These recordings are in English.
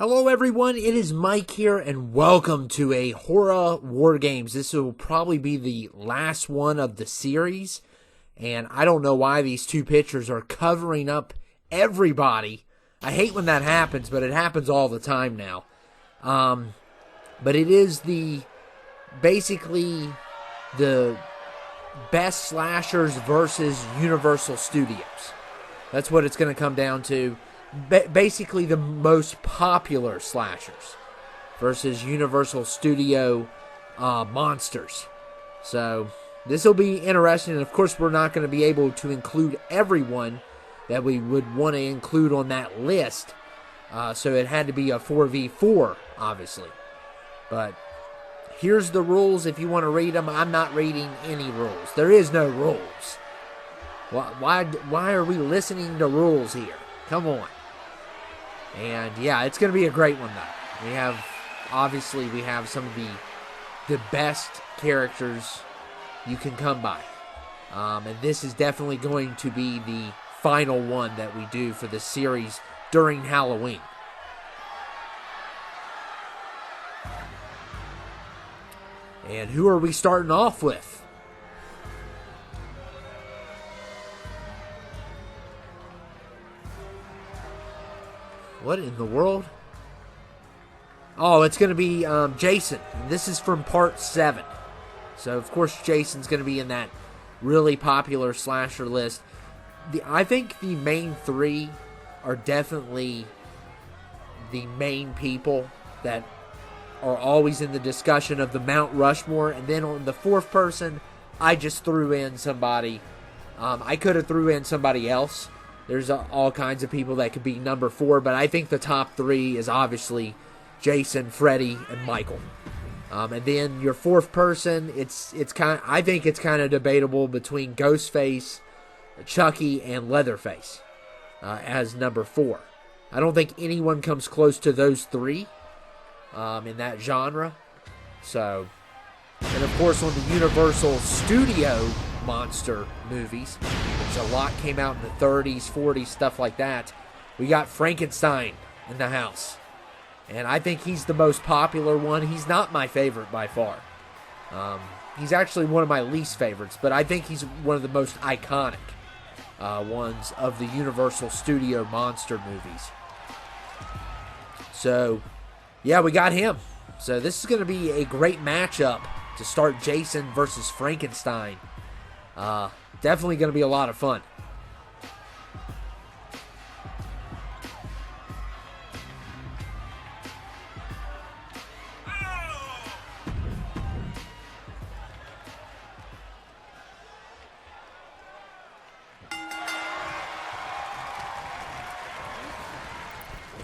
Hello everyone, it is Mike here, and welcome to a Horror Wargames. This will probably be the last one of the series, and I don't know why these two pictures are covering up everybody. I hate when that happens, but it happens all the time now. But it is basically the best slashers versus Universal Studios. That's what it's going to come down to. Basically the most popular slashers versus Universal Studio monsters. So this will be interesting, and of course we're not going to be able to include everyone that we would want to include on that list. So it had to be a 4v4, obviously. But here's the rules if you want to read them. I'm not reading any rules. There is no rules. Why are we listening to rules here? Come on. And yeah, it's going to be a great one though. We have some of the best characters you can come by. And this is definitely going to be the final one that we do for this series during Halloween. And who are we starting off with? What in the world? Oh, it's going to be Jason. This is from part 7. So, of course, Jason's going to be in that really popular slasher list. I think the main 3 are definitely the main people that are always in the discussion of the Mount Rushmore. And then on the 4th person, I just threw in somebody. I could have threw in somebody else. There's all kinds of people that could be number 4, but I think the top 3 is obviously Jason, Freddy, and Michael. And then your 4th person, I think it's kind of debatable between Ghostface, Chucky, and Leatherface as number 4. I don't think anyone comes close to those 3 in that genre. So, and of course on the Universal Studio monster movies, which a lot came out in the 30s, 40s, stuff like that, we got Frankenstein in the house. And I think he's the most popular one. He's not my favorite by far. He's actually one of my least favorites, but I think he's one of the most iconic ones of the Universal Studio monster movies. So, yeah, we got him. So this is going to be a great matchup to start Jason versus Frankenstein. Definitely going to be a lot of fun.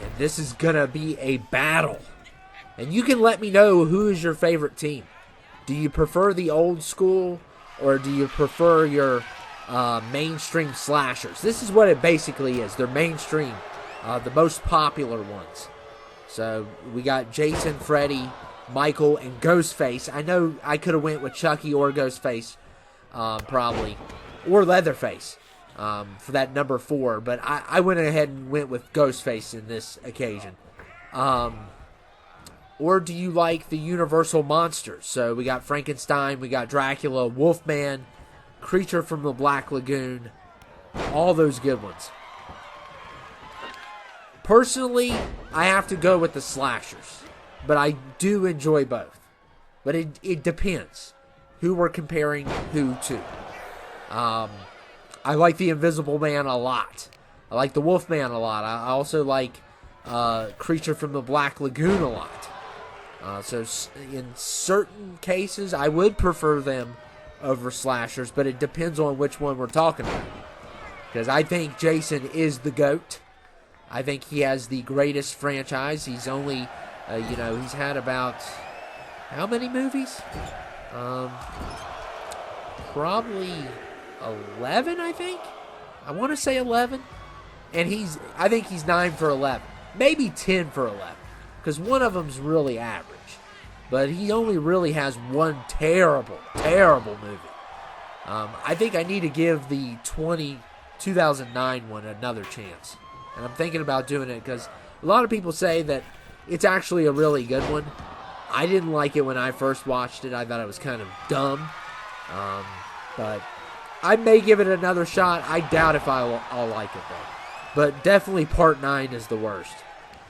And this is going to be a battle. And you can let me know who is your favorite team. Do you prefer the old school, or do you prefer your mainstream slashers? This is what it basically is. They're mainstream, the most popular ones. So we got Jason, Freddy, Michael, and Ghostface. I know I could have went with Chucky or Ghostface, probably, or Leatherface for that number 4. But I went ahead and went with Ghostface in this occasion. Or do you like the Universal monsters? So we got Frankenstein, we got Dracula, Wolfman, Creature from the Black Lagoon, all those good ones. Personally, I have to go with the slashers, but I do enjoy both. But it depends who we're comparing who to. I like the Invisible Man a lot. I like the Wolfman a lot. I also like Creature from the Black Lagoon a lot. So in certain cases, I would prefer them over slashers, but it depends on which one we're talking about. Because I think Jason is the GOAT. I think he has the greatest franchise. He's only, he's had about, how many movies? Probably 11, I think. I want to say 11. And I think he's 9 for 11. Maybe 10 for 11. Because one of them's really average. But he only really has one terrible, terrible movie. I think I need to give the 2009 one another chance. And I'm thinking about doing it because a lot of people say that it's actually a really good one. I didn't like it when I first watched it. I thought it was kind of dumb. But I may give it another shot. I doubt if I'll like it, though. But definitely Part 9 is the worst.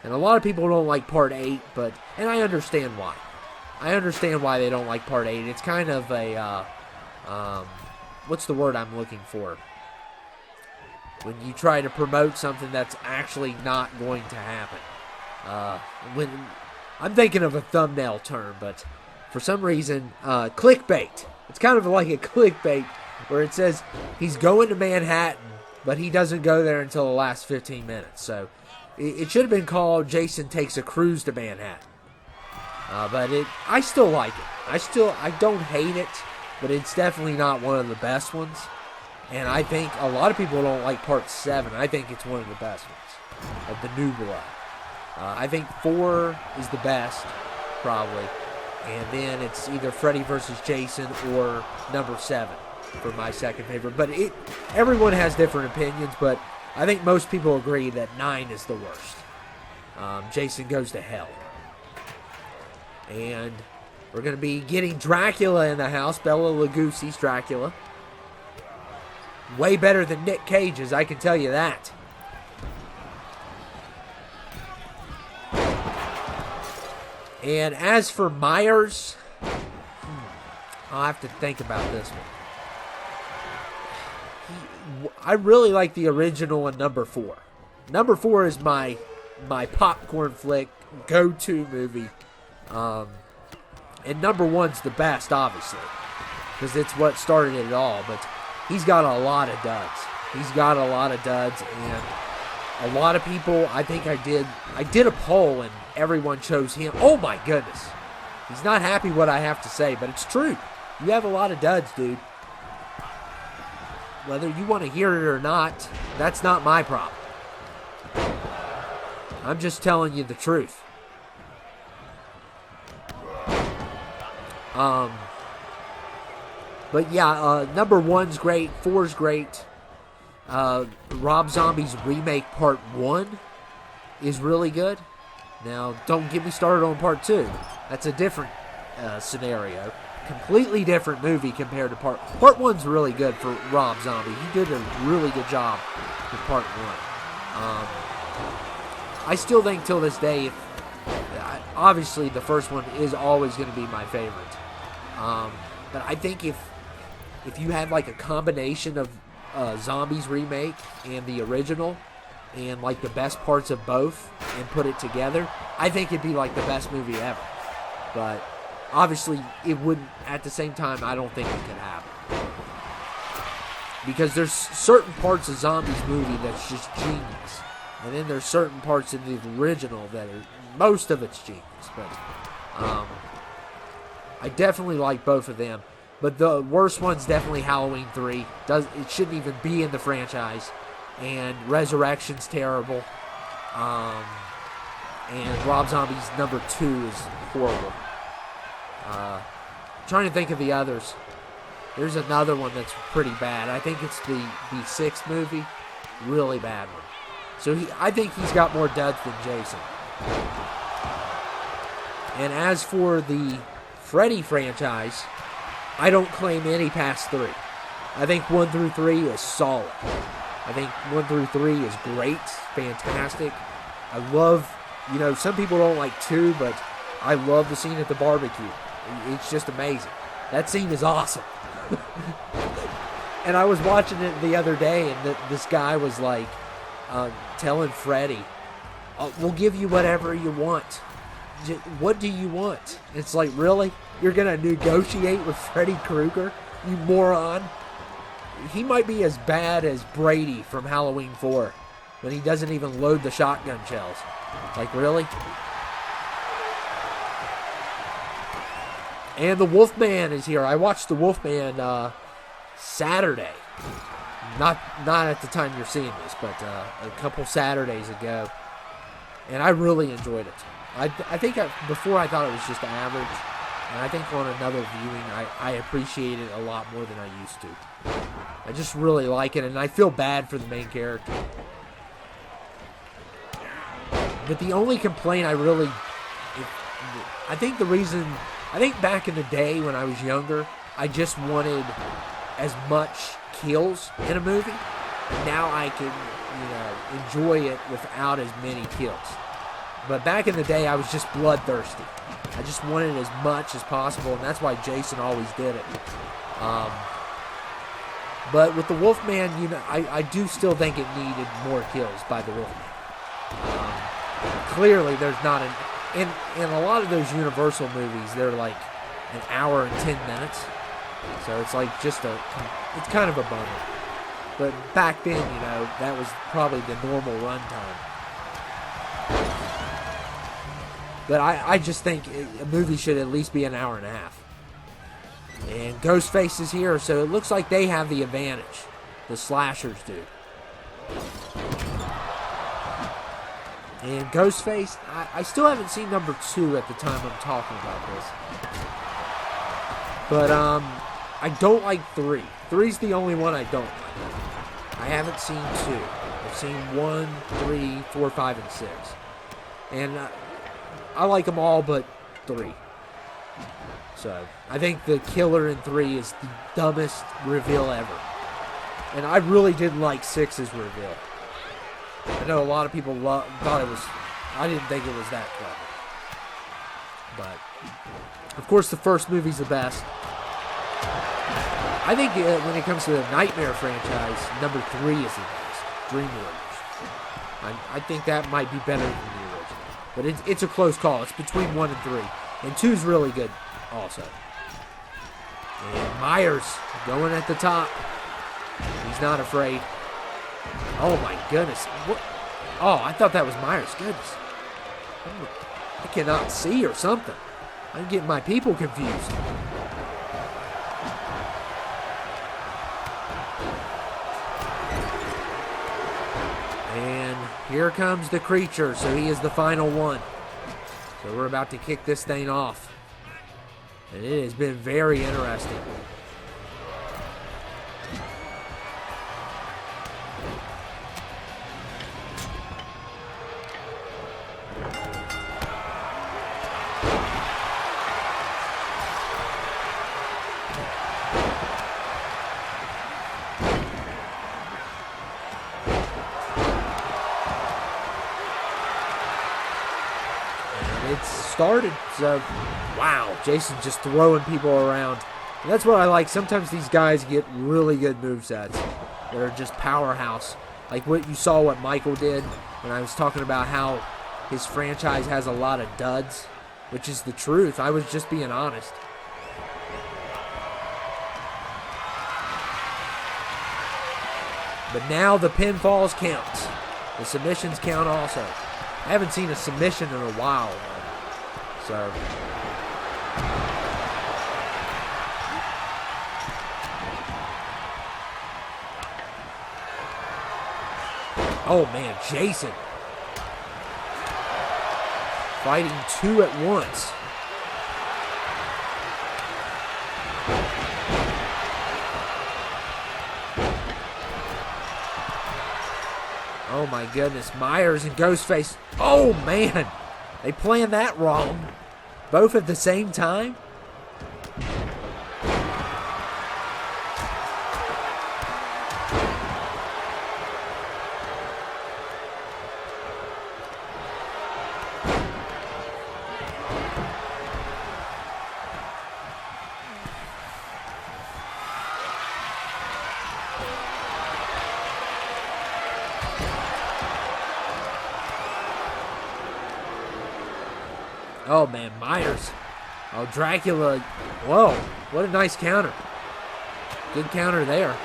And a lot of people don't like Part 8, and I understand why. I understand why they don't like Part 8. It's kind of a, what's the word I'm looking for? When you try to promote something that's actually not going to happen. When I'm thinking of a thumbnail term, but for some reason, clickbait. It's kind of like a clickbait where it says he's going to Manhattan, but he doesn't go there until the last 15 minutes. So it should have been called Jason Takes a Cruise to Manhattan. But I still like it. I don't hate it, but it's definitely not one of the best ones. And I think a lot of people don't like Part 7. I think it's one of the best ones of the New Blood. I think 4 is the best, probably. And then it's either Freddy versus Jason or number 7 for my second favorite. But everyone has different opinions, but I think most people agree that 9 is the worst. Jason Goes to Hell. And we're going to be getting Dracula in the house. Bela Lugosi's Dracula. Way better than Nick Cage's, I can tell you that. And as for Myers, I'll have to think about this one. I really like the original and number 4. Number 4 is my popcorn flick go-to movie. And number 1's the best, obviously, because it's what started it all. But he's got a lot of duds. And a lot of people, I think I did a poll and everyone chose him. Oh my goodness. He's not happy what I have to say, but it's true. You have a lot of duds, dude. Whether you want to hear it or not, that's not my problem. I'm just telling you the truth. But yeah, number 1's great, 4's great. Rob Zombie's remake Part 1 is really good. Now, don't get me started on Part 2. That's a different scenario. Completely different movie compared to Part 1's really good for Rob Zombie. He did a really good job with Part 1. I still think till this day, obviously the first one is always going to be my favorite. But I think if you had like a combination of Zombies remake and the original and like the best parts of both and put it together, I think it'd be like the best movie ever. But obviously it wouldn't, at the same time, I don't think it could happen. Because there's certain parts of Zombies movie that's just genius. And then there's certain parts in the original that are, most of it's genius. But I definitely like both of them. But the worst one's definitely Halloween 3. It shouldn't even be in the franchise. And Resurrection's terrible. And Rob Zombie's number 2 is horrible. Trying to think of the others. There's another one that's pretty bad. I think it's the 6th movie. Really bad one. So I think he's got more duds than Jason. And as for the Freddy franchise, I don't claim any past 3. I think 1 through 3 is solid. I think 1 through 3 is great, fantastic. I love, some people don't like 2, but I love the scene at the barbecue. It's just amazing. That scene is awesome. And I was watching it the other day, and this guy was like telling Freddy, we'll give you whatever you want. What do you want? It's like, really? You're going to negotiate with Freddy Krueger? You moron. He might be as bad as Brady from Halloween 4 when he doesn't even load the shotgun shells. Like, really? And the Wolfman is here. I watched the Wolfman Saturday. Not at the time you're seeing this, but a couple Saturdays ago. And I really enjoyed it. I think before I thought it was just average. And I think on another viewing, I appreciate it a lot more than I used to. I just really like it, and I feel bad for the main character. But the only complaint I really I think back in the day when I was younger, I just wanted as much kills in a movie. Now I can, enjoy it without as many kills. But back in the day, I was just bloodthirsty. I just wanted as much as possible, and that's why Jason always did it. But with the Wolfman, I do still think it needed more kills by the Wolfman. Clearly, there's not in a lot of those Universal movies, they're like an hour and 10 minutes. So it's like it's kind of a bummer. But back then, that was probably the normal runtime. But I just think a movie should at least be an hour and a half. And Ghostface is here, so it looks like they have the advantage. The slashers do. And Ghostface, I still haven't seen number 2 at the time I'm talking about this. But I don't like 3. 3's the only one I don't like. I haven't seen 2. I've seen 1, 3, 4, 5, and 6. And I like them all but 3. So I think the killer in 3 is the dumbest reveal ever. And I really didn't like 6's reveal. I know a lot of people thought it was... I didn't think it was that clever. But, of course, the first movie's the best. I think when it comes to the Nightmare franchise, number 3 is the best. Dream Warriors. I think that might be better than the original. But it's a close call. It's between 1 and 3. And 2's really good also. And Myers going at the top. He's not afraid. Oh my goodness. What? Oh, I thought that was Myers. Goodness. I cannot see or something. I'm getting my people confused. And here comes the creature. So he is the final one. So we're about to kick this thing off. And it has been very interesting. Started, so wow, Jason's just throwing people around. And that's what I like. Sometimes these guys get really good movesets that are just powerhouse. Like what you saw what Michael did when I was talking about how his franchise has a lot of duds, which is the truth. I was just being honest. But now the pinfalls count. The submissions count also. I haven't seen a submission in a while. So, oh man, Jason fighting 2 at once. Oh my goodness, Myers and Ghostface. Oh man. They planned that wrong. Both at the same time? Oh, man, Myers. Oh, Dracula. Whoa, what a nice counter. Good counter there.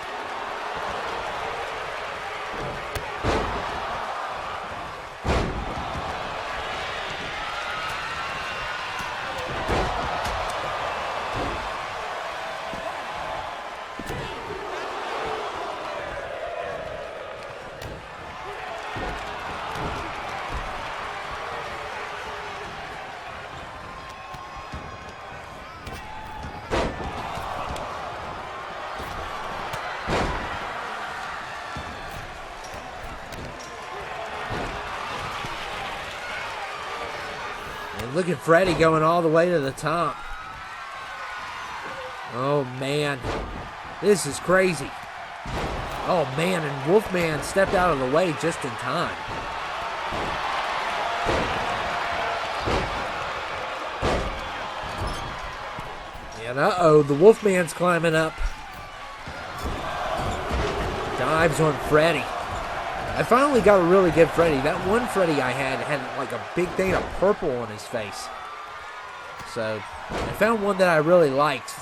And look at Freddy going all the way to the top. Oh, man. This is crazy. Oh, man, and Wolfman stepped out of the way just in time. And uh-oh, the Wolfman's climbing up. Dives on Freddy. I finally got a really good Freddy. That one Freddy I had like a big thing of purple on his face. So, I found one that I really liked.